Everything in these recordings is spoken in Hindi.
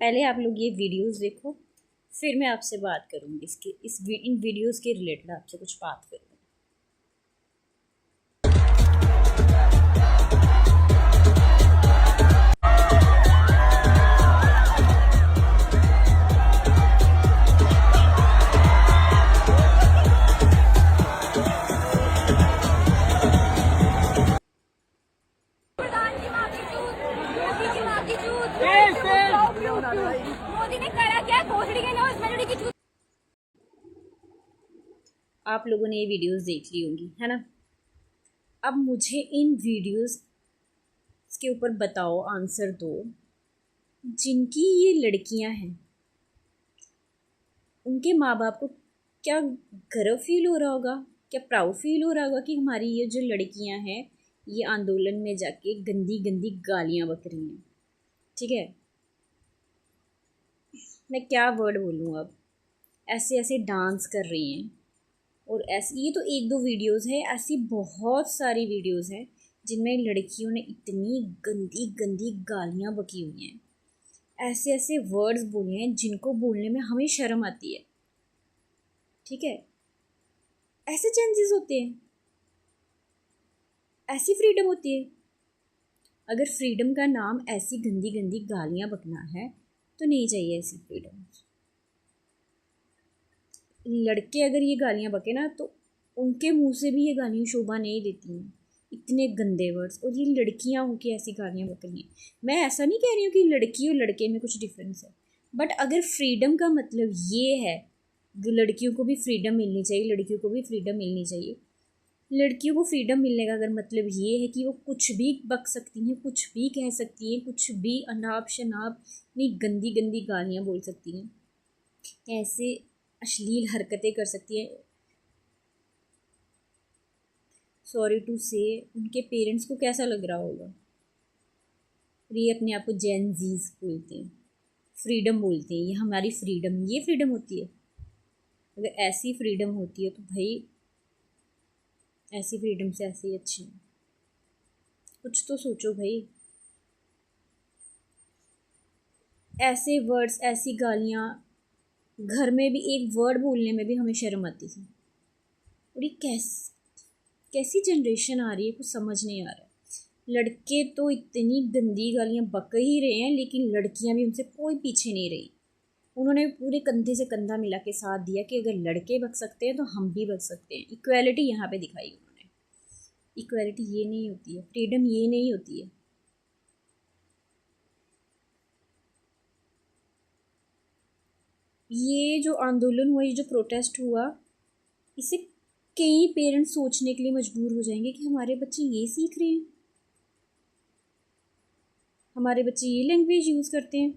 पहले आप लोग ये वीडियोस देखो, फिर मैं आपसे बात करूँगी इन वीडियोस के रिलेटेड आपसे कुछ बात करूँगी। मोदी ने करा क्या? भोसड़ी के नौज मेलोडी की चूत। आप लोगों ने ये वीडियोस देख ली होंगी, है ना। अब मुझे इन वीडियोस के ऊपर बताओ, आंसर दो। जिनकी ये लड़कियां हैं, उनके माँ बाप को क्या गर्व फील हो रहा होगा, क्या प्राउड फील हो रहा होगा कि हमारी ये जो लड़कियां हैं ये आंदोलन में जाके गंदी गंदी गालियां बक रही हैं। ठीक है, मैं क्या वर्ड बोलूँ अब। ऐसे ऐसे डांस कर रही हैं, और ऐसी ये तो एक दो वीडियोस है, ऐसी बहुत सारी वीडियोस हैं जिनमें लड़कियों ने इतनी गंदी गंदी गालियाँ बकी हुई हैं, ऐसे ऐसे वर्ड्स बोले हैं जिनको बोलने में हमें शर्म आती है। ठीक है, ऐसे चेंजेस होते हैं, ऐसी फ्रीडम होती है। अगर फ्रीडम का नाम ऐसी गंदी गंदी गालियाँ बकना है तो नहीं चाहिए ऐसी फ्रीडम। लड़के अगर ये गालियाँ बके ना तो उनके मुंह से भी ये गालियाँ शोभा नहीं देती हैं, इतने गंदे वर्ड्स। और ये लड़कियाँ होकर ऐसी गालियाँ बक रही हैं। मैं ऐसा नहीं कह रही हूँ कि लड़की और लड़के में कुछ डिफरेंस है, बट अगर फ्रीडम का मतलब ये है, लड़कियों को भी फ्रीडम मिलनी चाहिए, लड़कियों को भी फ्रीडम मिलनी चाहिए। लड़कियों को फ्रीडम मिलने का अगर मतलब ये है कि वो कुछ भी बक सकती हैं, कुछ भी कह सकती हैं, कुछ भी अनाप शनाप नहीं गंदी गंदी गालियाँ बोल सकती हैं, ऐसे अश्लील हरकतें कर सकती हैं। सॉरी टू से उनके पेरेंट्स को कैसा लग रहा होगा। ये अपने आप को जेन जीज बोलते हैं, फ्रीडम बोलते हैं, ये हमारी फ्रीडम, ये फ्रीडम होती है। अगर ऐसी फ्रीडम होती है तो भाई ऐसी फ्रीडम से ऐसे ही अच्छी है। कुछ तो सोचो भाई। ऐसे वर्ड्स, ऐसी गालियाँ, घर में भी एक वर्ड बोलने में भी हमें शर्म आती थी। और ये कैसी जनरेशन आ रही है, कुछ समझ नहीं आ रहा। लड़के तो इतनी गंदी गालियाँ बक ही रहे हैं, लेकिन लड़कियां भी उनसे कोई पीछे नहीं रही। उन्होंने पूरे कंधे से कंधा मिला के साथ दिया कि अगर लड़के बक सकते हैं तो हम भी बक सकते हैं। इक्वालिटी यहाँ पे दिखाई उन्होंने। इक्वालिटी ये नहीं होती है, फ्रीडम ये नहीं होती है। ये जो आंदोलन हुआ, ये जो प्रोटेस्ट हुआ, इससे कई पेरेंट्स सोचने के लिए मजबूर हो जाएंगे कि हमारे बच्चे ये सीख रहे हैं, हमारे बच्चे ये लैंग्वेज यूज़ करते हैं,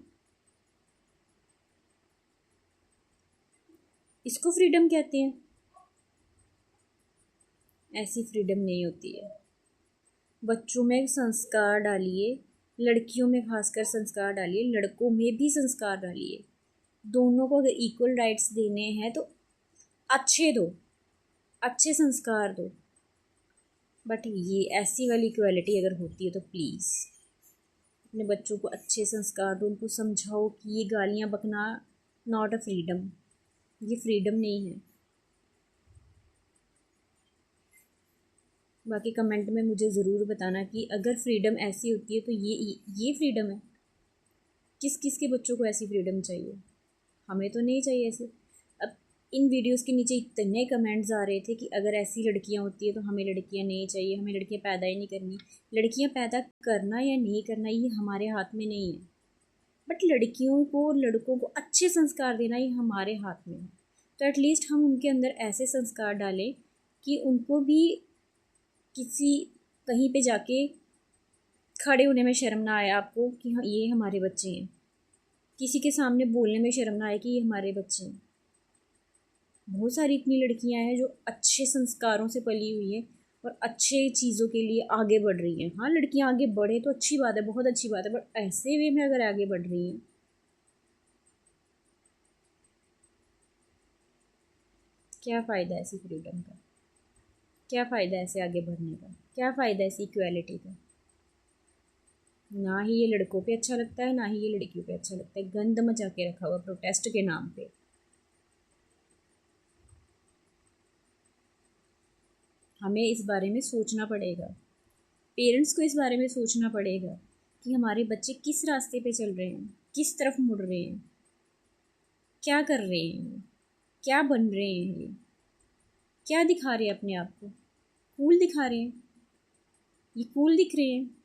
इसको फ्रीडम कहते हैं। ऐसी फ्रीडम नहीं होती है। बच्चों में संस्कार डालिए, लड़कियों में खासकर संस्कार डालिए, लड़कों में भी संस्कार डालिए। दोनों को अगर इक्वल राइट्स देने हैं तो अच्छे दो, अच्छे संस्कार दो। बट ये ऐसी वाली इक्वालिटी अगर होती है तो प्लीज़ अपने बच्चों को अच्छे संस्कार दो, उनको समझाओ कि ये गालियाँ बकना नॉट अ फ्रीडम, ये फ्रीडम नहीं है। बाकी कमेंट में मुझे ज़रूर बताना कि अगर फ्रीडम ऐसी होती है तो ये फ्रीडम है। किस किस के बच्चों को ऐसी फ्रीडम चाहिए? हमें तो नहीं चाहिए ऐसे। अब इन वीडियोस के नीचे इतने कमेंट्स आ रहे थे कि अगर ऐसी लड़कियां होती है तो हमें लड़कियां नहीं चाहिए, हमें लड़कियां पैदा ही नहीं करनी। लड़कियां पैदा करना या नहीं करना ये हमारे हाथ में नहीं है, बट लड़कियों को, लड़कों को अच्छे संस्कार देना ये हमारे हाथ में है। तो एटलीस्ट हम उनके अंदर ऐसे संस्कार डालें कि उनको भी किसी कहीं पे जाके खड़े होने में शर्म ना आए आपको कि हाँ ये हमारे बच्चे हैं, किसी के सामने बोलने में शर्म ना आए कि ये हमारे बच्चे हैं। बहुत सारी इतनी लड़कियां हैं जो अच्छे संस्कारों से पली हुई हैं और अच्छे चीज़ों के लिए आगे बढ़ रही हैं। हाँ, लड़कियां आगे बढ़े तो अच्छी बात है, बहुत अच्छी बात है, बट ऐसे वे में अगर आगे बढ़ रही हैं, क्या फ़ायदा ऐसी फ्रीडम का, क्या फ़ायदा ऐसे आगे बढ़ने का, क्या फ़ायदा ऐसी इक्वालिटी का। ना ही ये लड़कों पे अच्छा लगता है, ना ही ये लड़कियों पे अच्छा लगता है। गंद मचा के रखा हुआ प्रोटेस्ट के नाम पे। हमें इस बारे में सोचना पड़ेगा, पेरेंट्स को इस बारे में सोचना पड़ेगा कि हमारे बच्चे किस रास्ते पे चल रहे हैं, किस तरफ मुड़ रहे हैं, क्या कर रहे हैं, क्या बन रहे हैं, ये क्या दिखा रहे हैं अपने आप को। कूल दिखा रहे हैं, ये कूल दिख रहे हैं।